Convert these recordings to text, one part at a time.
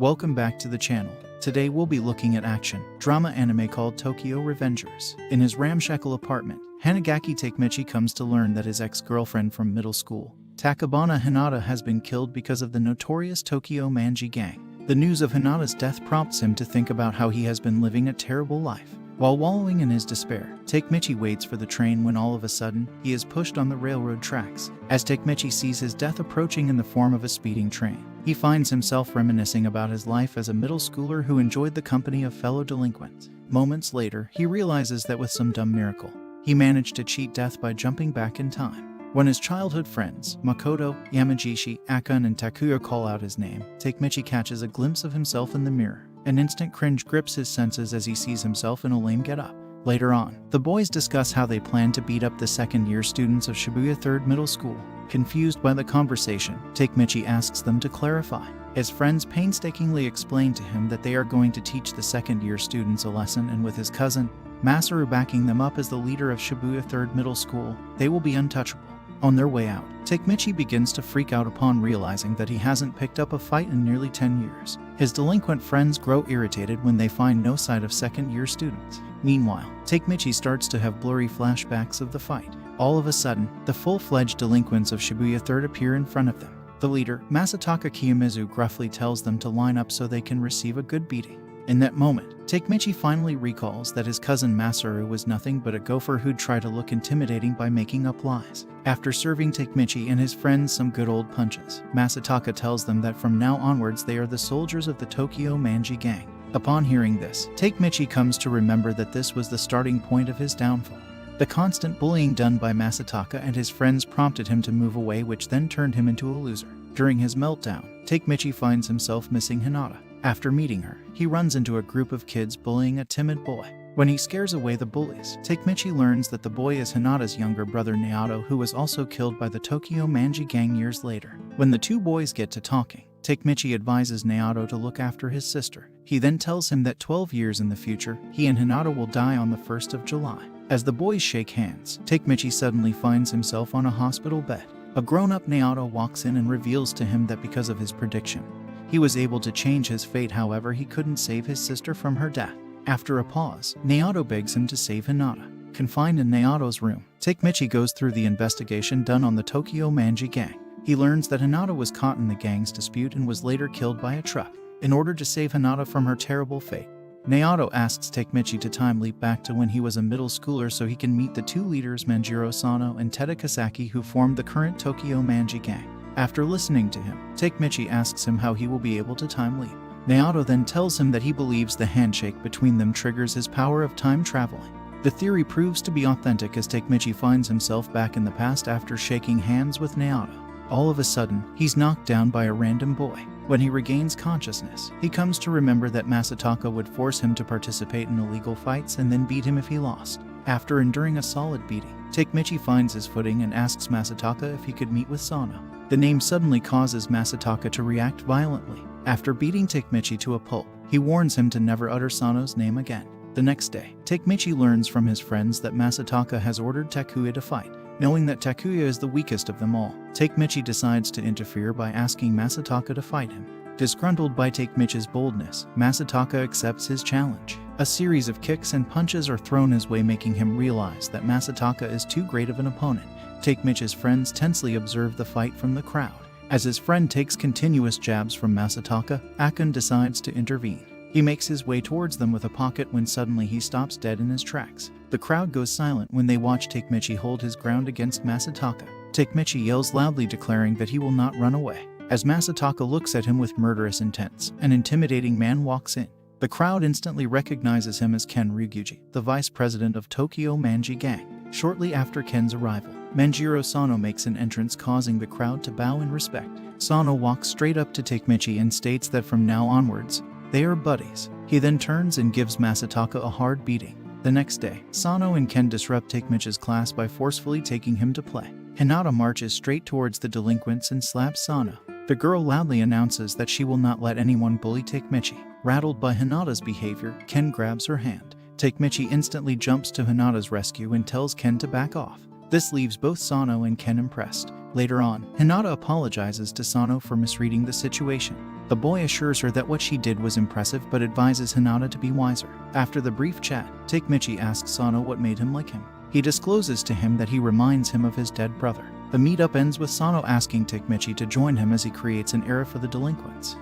Welcome back to the channel. Today we'll be looking at action drama anime called Tokyo Revengers. In his ramshackle apartment, Hanagaki Takemichi comes to learn that his ex-girlfriend from middle school, Takebana Hinata, has been killed because of the notorious Tokyo Manji gang. The news of Hinata's death prompts him to think about how he has been living a terrible life. While wallowing in his despair, Takemichi waits for the train when all of a sudden, he is pushed on the railroad tracks. As Takemichi sees his death approaching in the form of a speeding train, he finds himself reminiscing about his life as a middle schooler who enjoyed the company of fellow delinquents. Moments later, he realizes that with some dumb miracle, he managed to cheat death by jumping back in time. When his childhood friends, Makoto, Yamagishi, Akane, and Takuya call out his name, Takemichi catches a glimpse of himself in the mirror. An instant cringe grips his senses as he sees himself in a lame getup. Later on, the boys discuss how they plan to beat up the second-year students of Shibuya 3rd Middle School. Confused by the conversation, Takemichi asks them to clarify. His friends painstakingly explain to him that they are going to teach the second-year students a lesson, and with his cousin, Masaru backing them up as the leader of Shibuya 3rd Middle School, they will be untouchable. On their way out, Takemichi begins to freak out upon realizing that he hasn't picked up a fight in nearly 10 years. His delinquent friends grow irritated when they find no sight of second-year students. Meanwhile, Takemichi starts to have blurry flashbacks of the fight. All of a sudden, the full-fledged delinquents of Shibuya 3rd appear in front of them. The leader, Masataka Kiyomizu, gruffly tells them to line up so they can receive a good beating. In that moment, Takemichi finally recalls that his cousin Masaru was nothing but a gopher who'd try to look intimidating by making up lies. After serving Takemichi and his friends some good old punches, Masataka tells them that from now onwards they are the soldiers of the Tokyo Manji gang. Upon hearing this, Takemichi comes to remember that this was the starting point of his downfall. The constant bullying done by Masataka and his friends prompted him to move away, which then turned him into a loser. During his meltdown, Takemichi finds himself missing Hinata. After meeting her, he runs into a group of kids bullying a timid boy. When he scares away the bullies, Takemichi learns that the boy is Hinata's younger brother Naoto, who was also killed by the Tokyo Manji gang years later. When the two boys get to talking, Takemichi advises Naoto to look after his sister. He then tells him that 12 years in the future, he and Hinata will die on the 1st of July. As the boys shake hands, Takemichi suddenly finds himself on a hospital bed. A grown-up Naoto walks in and reveals to him that because of his prediction, he was able to change his fate. However, he couldn't save his sister from her death. After a pause, Naoto begs him to save Hinata. Confined in Naoto's room, Takemichi goes through the investigation done on the Tokyo Manji gang. He learns that Hinata was caught in the gang's dispute and was later killed by a truck. In order to save Hinata from her terrible fate, Naoto asks Takemichi to time leap back to when he was a middle schooler so he can meet the two leaders Manjiro Sano and Tada Kasaki, who formed the current Tokyo Manji gang. After listening to him, Takemichi asks him how he will be able to time leap. Naoto then tells him that he believes the handshake between them triggers his power of time traveling. The theory proves to be authentic as Takemichi finds himself back in the past after shaking hands with Naoto. All of a sudden, he's knocked down by a random boy. When he regains consciousness, he comes to remember that Masataka would force him to participate in illegal fights and then beat him if he lost. After enduring a solid beating, Takemichi finds his footing and asks Masataka if he could meet with Sano. The name suddenly causes Masataka to react violently. After beating Takemichi to a pulp, he warns him to never utter Sano's name again. The next day, Takemichi learns from his friends that Masataka has ordered Takuya to fight. Knowing that Takuya is the weakest of them all, Takemichi decides to interfere by asking Masataka to fight him. Disgruntled by Takemichi's boldness, Masataka accepts his challenge. A series of kicks and punches are thrown his way, making him realize that Masataka is too great of an opponent. Takemichi's friends tensely observe the fight from the crowd. As his friend takes continuous jabs from Masataka, Akane decides to intervene. He makes his way towards them with a pocket when suddenly he stops dead in his tracks. The crowd goes silent when they watch Takemichi hold his ground against Masataka. Takemichi yells loudly, declaring that he will not run away. As Masataka looks at him with murderous intent, an intimidating man walks in. The crowd instantly recognizes him as Ken Ryuguchi, the vice president of Tokyo Manji gang. Shortly after Ken's arrival, Manjiro Sano makes an entrance, causing the crowd to bow in respect. Sano walks straight up to Takemichi and states that from now onwards, they are buddies. He then turns and gives Masataka a hard beating. The next day, Sano and Ken disrupt Takemichi's class by forcefully taking him to play. Hinata marches straight towards the delinquents and slaps Sano. The girl loudly announces that she will not let anyone bully Takemichi. Rattled by Hinata's behavior, Ken grabs her hand. Takemichi instantly jumps to Hinata's rescue and tells Ken to back off. This leaves both Sano and Ken impressed. Later on, Hinata apologizes to Sano for misreading the situation. The boy assures her that what she did was impressive but advises Hinata to be wiser. After the brief chat, Takemichi asks Sano what made him like him. He discloses to him that he reminds him of his dead brother. The meetup ends with Sano asking Takemichi to join him as he creates an era for the delinquents.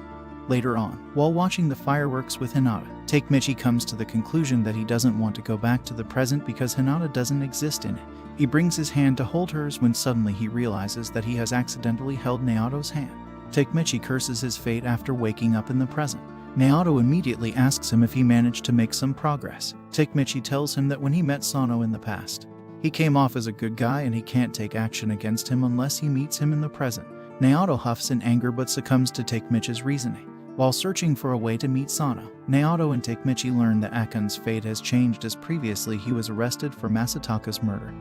Later on, while watching the fireworks with Hinata, Takemichi comes to the conclusion that he doesn't want to go back to the present because Hinata doesn't exist in it. He brings his hand to hold hers when suddenly he realizes that he has accidentally held Naoto's hand. Takemichi curses his fate after waking up in the present. Naoto immediately asks him if he managed to make some progress. Takemichi tells him that when he met Sano in the past, he came off as a good guy and he can't take action against him unless he meets him in the present. Naoto huffs in anger but succumbs to Takemichi's reasoning. While searching for a way to meet Sano, Naoto and Takemichi learn that Akan's fate has changed as previously he was arrested for Masataka's murder.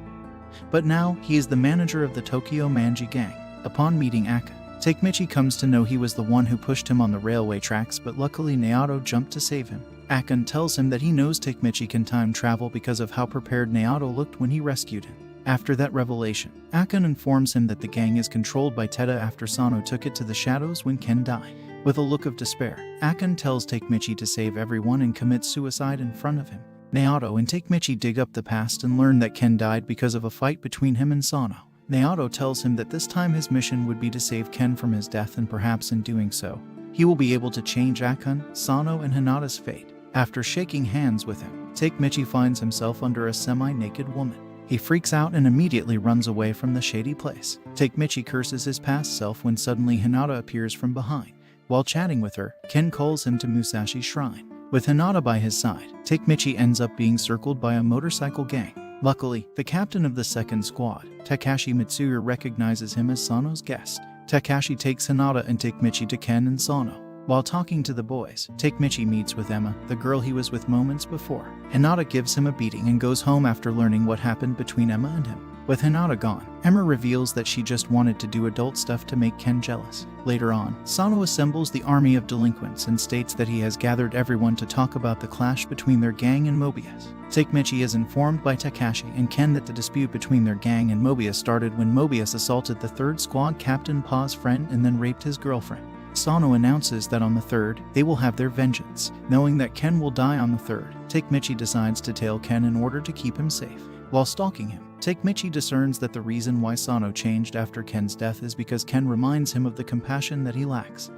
But now, he is the manager of the Tokyo Manji gang. Upon meeting Akan, Takemichi comes to know he was the one who pushed him on the railway tracks, but luckily Naoto jumped to save him. Akan tells him that he knows Takemichi can time travel because of how prepared Naoto looked when he rescued him. After that revelation, Akan informs him that the gang is controlled by Teta after Sano took it to the shadows when Ken died. With a look of despair, Akan tells Takemichi to save everyone and commit suicide in front of him. Naoto and Takemichi dig up the past and learn that Ken died because of a fight between him and Sano. Naoto tells him that this time his mission would be to save Ken from his death, and perhaps in doing so, he will be able to change Akan, Sano, and Hinata's fate. After shaking hands with him, Takemichi finds himself under a semi-naked woman. He freaks out and immediately runs away from the shady place. Takemichi curses his past self when suddenly Hinata appears from behind. While chatting with her, Ken calls him to Musashi's shrine. With Hinata by his side, Takemichi ends up being circled by a motorcycle gang. Luckily, the captain of the second squad, Takashi Mitsuya, recognizes him as Sano's guest. Takashi takes Hinata and Takemichi to Ken and Sano. While talking to the boys, Takemichi meets with Emma, the girl he was with moments before. Hinata gives him a beating and goes home after learning what happened between Emma and him. With Hinata gone, Emma reveals that she just wanted to do adult stuff to make Ken jealous. Later on, Sano assembles the army of delinquents and states that he has gathered everyone to talk about the clash between their gang and Mobius. Takemichi is informed by Takashi and Ken that the dispute between their gang and Mobius started when Mobius assaulted the third squad captain Pa's friend and then raped his girlfriend. Sano announces that on the 3rd, they will have their vengeance. Knowing that Ken will die on the 3rd, Takemichi decides to tail Ken in order to keep him safe. While stalking him, Takemichi discerns that the reason why Sano changed after Ken's death is because Ken reminds him of the compassion that he lacks.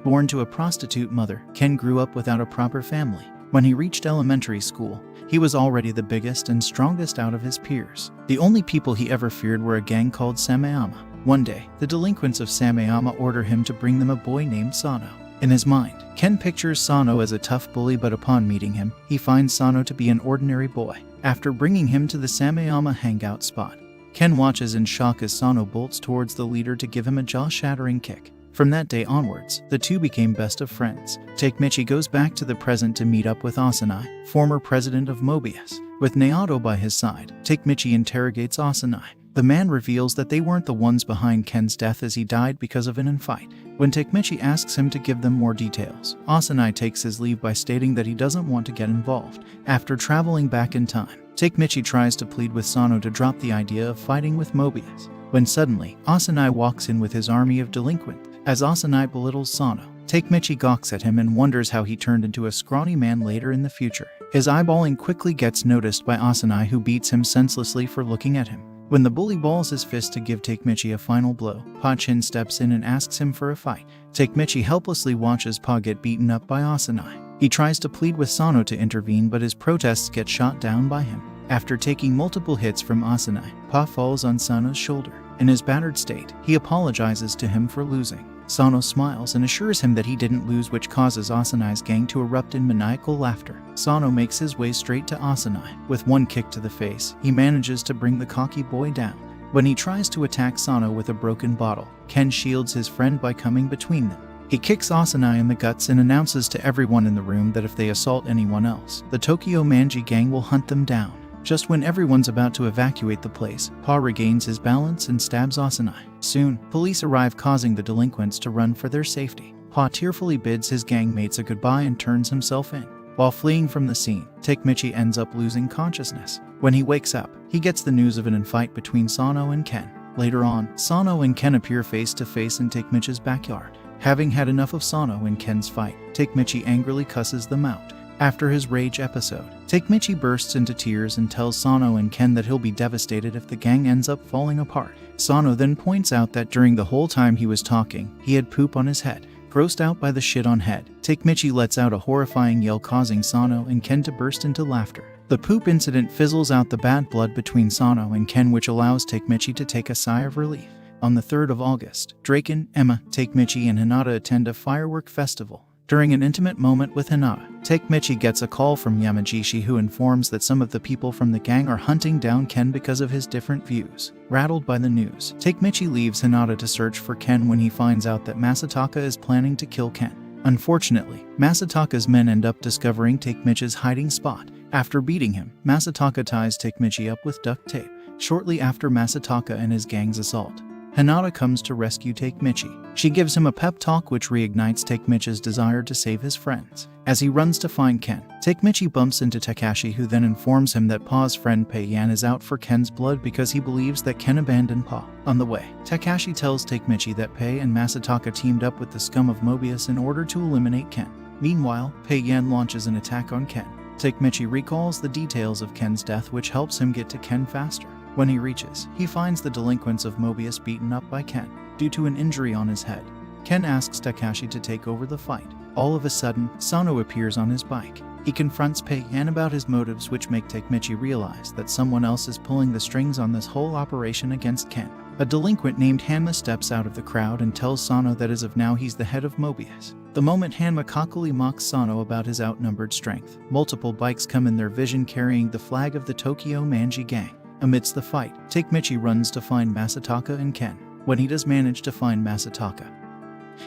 Born to a prostitute mother, Ken grew up without a proper family. When he reached elementary school, he was already the biggest and strongest out of his peers. The only people he ever feared were a gang called Sameyama. One day, the delinquents of Sameyama order him to bring them a boy named Sano. In his mind, Ken pictures Sano as a tough bully, but upon meeting him, he finds Sano to be an ordinary boy. After bringing him to the Sameyama hangout spot, Ken watches in shock as Sano bolts towards the leader to give him a jaw-shattering kick. From that day onwards, the two became best of friends. Takemichi goes back to the present to meet up with Asanai, former president of Mobius. With Naoto by his side, Takemichi interrogates Asanai. The man reveals that they weren't the ones behind Ken's death, as he died because of an infight. When Takemichi asks him to give them more details, Asanai takes his leave by stating that he doesn't want to get involved. After traveling back in time, Takemichi tries to plead with Sano to drop the idea of fighting with Mobius. When suddenly, Asanai walks in with his army of delinquents. As Asanai belittles Sano, Takemichi gawks at him and wonders how he turned into a scrawny man later in the future. His eyeballing quickly gets noticed by Asanai, who beats him senselessly for looking at him. When the bully balls his fist to give Takemichi a final blow, Pa-chin steps in and asks him for a fight. Takemichi helplessly watches Pa get beaten up by Asanai. He tries to plead with Sano to intervene, but his protests get shot down by him. After taking multiple hits from Asanai, Pa falls on Sano's shoulder. In his battered state, he apologizes to him for losing. Sano smiles and assures him that he didn't lose, which causes Asanai's gang to erupt in maniacal laughter. Sano makes his way straight to Asanai. With one kick to the face, he manages to bring the cocky boy down. When he tries to attack Sano with a broken bottle, Ken shields his friend by coming between them. He kicks Asanai in the guts and announces to everyone in the room that if they assault anyone else, the Tokyo Manji gang will hunt them down. Just when everyone's about to evacuate the place, Pa regains his balance and stabs Asanai. Soon, police arrive, causing the delinquents to run for their safety. Pa tearfully bids his gang mates a goodbye and turns himself in. While fleeing from the scene, Takemichi ends up losing consciousness. When he wakes up, he gets the news of an infight between Sano and Ken. Later on, Sano and Ken appear face to face in Takemichi's backyard. Having had enough of Sano and Ken's fight, Takemichi angrily cusses them out. After his rage episode, Takemichi bursts into tears and tells Sano and Ken that he'll be devastated if the gang ends up falling apart. Sano then points out that during the whole time he was talking, he had poop on his head. Grossed out by the shit on head, Takemichi lets out a horrifying yell, causing Sano and Ken to burst into laughter. The poop incident fizzles out the bad blood between Sano and Ken, which allows Takemichi to take a sigh of relief. On the 3rd of August, Draken, Emma, Takemichi, and Hinata attend a firework festival. During an intimate moment with Hinata, Takemichi gets a call from Yamagishi, who informs that some of the people from the gang are hunting down Ken because of his different views. Rattled by the news, Takemichi leaves Hinata to search for Ken when he finds out that Masataka is planning to kill Ken. Unfortunately, Masataka's men end up discovering Takemichi's hiding spot. After beating him, Masataka ties Takemichi up with duct tape. Shortly after Masataka and his gang's assault, Hinata comes to rescue Takemichi. She gives him a pep talk which reignites Takemichi's desire to save his friends. As he runs to find Ken, Takemichi bumps into Takashi, who then informs him that Pa's friend Pei-yan is out for Ken's blood because he believes that Ken abandoned Pa. On the way, Takashi tells Takemichi that Pei and Masataka teamed up with the scum of Mobius in order to eliminate Ken. Meanwhile, Pei-yan launches an attack on Ken. Takemichi recalls the details of Ken's death, which helps him get to Ken faster. When he reaches, he finds the delinquents of Mobius beaten up by Ken due to an injury on his head. Ken asks Takashi to take over the fight. All of a sudden, Sano appears on his bike. He confronts Pei-yan about his motives, which make Takemichi realize that someone else is pulling the strings on this whole operation against Ken. A delinquent named Hanma steps out of the crowd and tells Sano that as of now he's the head of Mobius. The moment Hanma cockily mocks Sano about his outnumbered strength, multiple bikes come in their vision carrying the flag of the Tokyo Manji gang. Amidst the fight, Takemichi runs to find Masataka and Ken. When he does manage to find Masataka,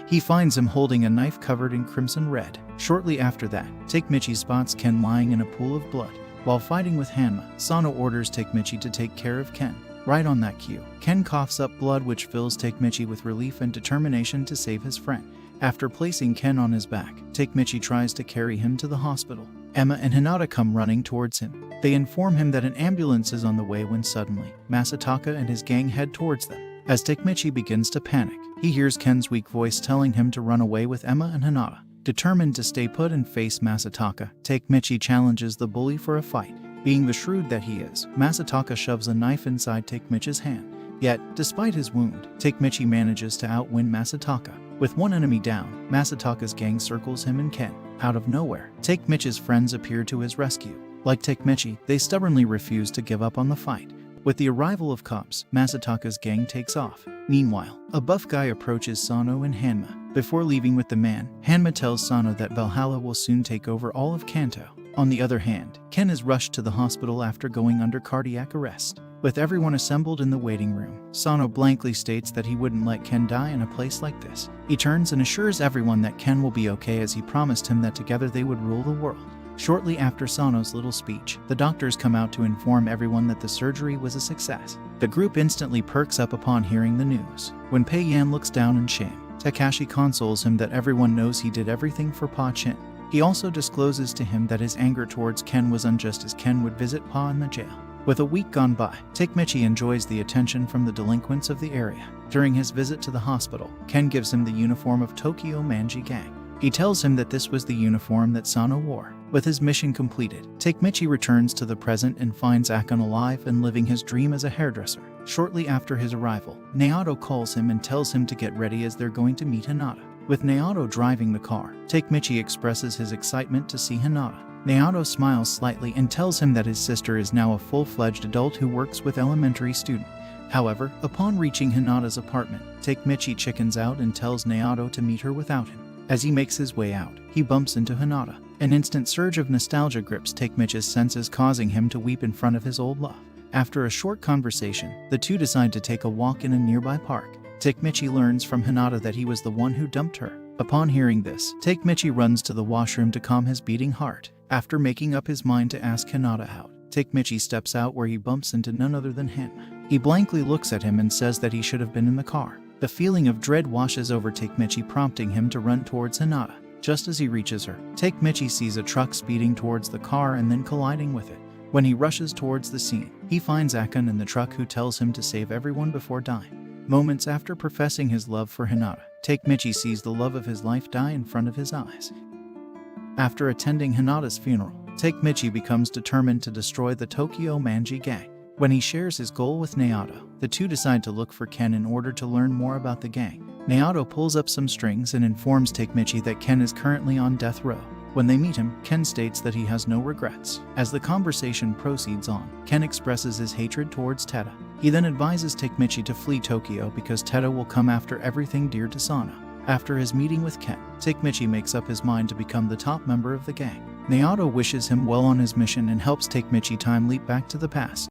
he finds him holding a knife covered in crimson red. Shortly after that, Takemichi spots Ken lying in a pool of blood. While fighting with Hanma, Sano orders Takemichi to take care of Ken. Right on that cue, Ken coughs up blood, which fills Takemichi with relief and determination to save his friend. After placing Ken on his back, Takemichi tries to carry him to the hospital. Emma and Hinata come running towards him. They inform him that an ambulance is on the way when suddenly, Masataka and his gang head towards them. As Takemichi begins to panic, he hears Ken's weak voice telling him to run away with Emma and Hinata. Determined to stay put and face Masataka, Takemichi challenges the bully for a fight. Being the shrewd that he is, Masataka shoves a knife inside Takemichi's hand. Yet, despite his wound, Takemichi manages to outwin Masataka. With one enemy down, Masataka's gang circles him and Ken. Out of nowhere, Takemichi's friends appear to his rescue. Like Takemichi, they stubbornly refuse to give up on the fight. With the arrival of cops, Masataka's gang takes off. Meanwhile, a buff guy approaches Sano and Hanma. Before leaving with the man, Hanma tells Sano that Valhalla will soon take over all of Kanto. On the other hand, Ken is rushed to the hospital after going under cardiac arrest. With everyone assembled in the waiting room, Sano blankly states that he wouldn't let Ken die in a place like this. He turns and assures everyone that Ken will be okay, as he promised him that together they would rule the world. Shortly after Sano's little speech, the doctors come out to inform everyone that the surgery was a success. The group instantly perks up upon hearing the news. When Pei-yan looks down in shame, Takashi consoles him that everyone knows he did everything for Pa Chin. He also discloses to him that his anger towards Ken was unjust, as Ken would visit Pa in the jail. With a week gone by, Takemichi enjoys the attention from the delinquents of the area. During his visit to the hospital, Ken gives him the uniform of Tokyo Manji gang. He tells him that this was the uniform that Sano wore. With his mission completed, Takemichi returns to the present and finds Akon alive and living his dream as a hairdresser. Shortly after his arrival, Naoto calls him and tells him to get ready as they're going to meet Hinata. With Naoto driving the car, Takemichi expresses his excitement to see Hinata. Naoto smiles slightly and tells him that his sister is now a full-fledged adult who works with elementary students. However, upon reaching Hinata's apartment, Takemichi chickens out and tells Naoto to meet her without him. As he makes his way out, he bumps into Hinata. An instant surge of nostalgia grips Takemichi's senses, causing him to weep in front of his old love. After a short conversation, the two decide to take a walk in a nearby park. Takemichi learns from Hinata that he was the one who dumped her. Upon hearing this, Takemichi runs to the washroom to calm his beating heart. After making up his mind to ask Hinata out, Takemichi steps out, where he bumps into none other than Hanma. He blankly looks at him and says that he should have been in the car. The feeling of dread washes over Takemichi, prompting him to run towards Hinata. Just as he reaches her, Takemichi sees a truck speeding towards the car and then colliding with it. When he rushes towards the scene, he finds Akon in the truck, who tells him to save everyone before dying. Moments after professing his love for Hinata, Takemichi sees the love of his life die in front of his eyes. After attending Hinata's funeral, Takemichi becomes determined to destroy the Tokyo Manji gang. When he shares his goal with Naoto, the two decide to look for Ken in order to learn more about the gang. Naoto pulls up some strings and informs Takemichi that Ken is currently on death row. When they meet him, Ken states that he has no regrets. As the conversation proceeds on, Ken expresses his hatred towards Tada. He then advises Takemichi to flee Tokyo because Tada will come after everything dear to Sana. After his meeting with Ken, Takemichi makes up his mind to become the top member of the gang. Naoto wishes him well on his mission and helps Takemichi time leap back to the past.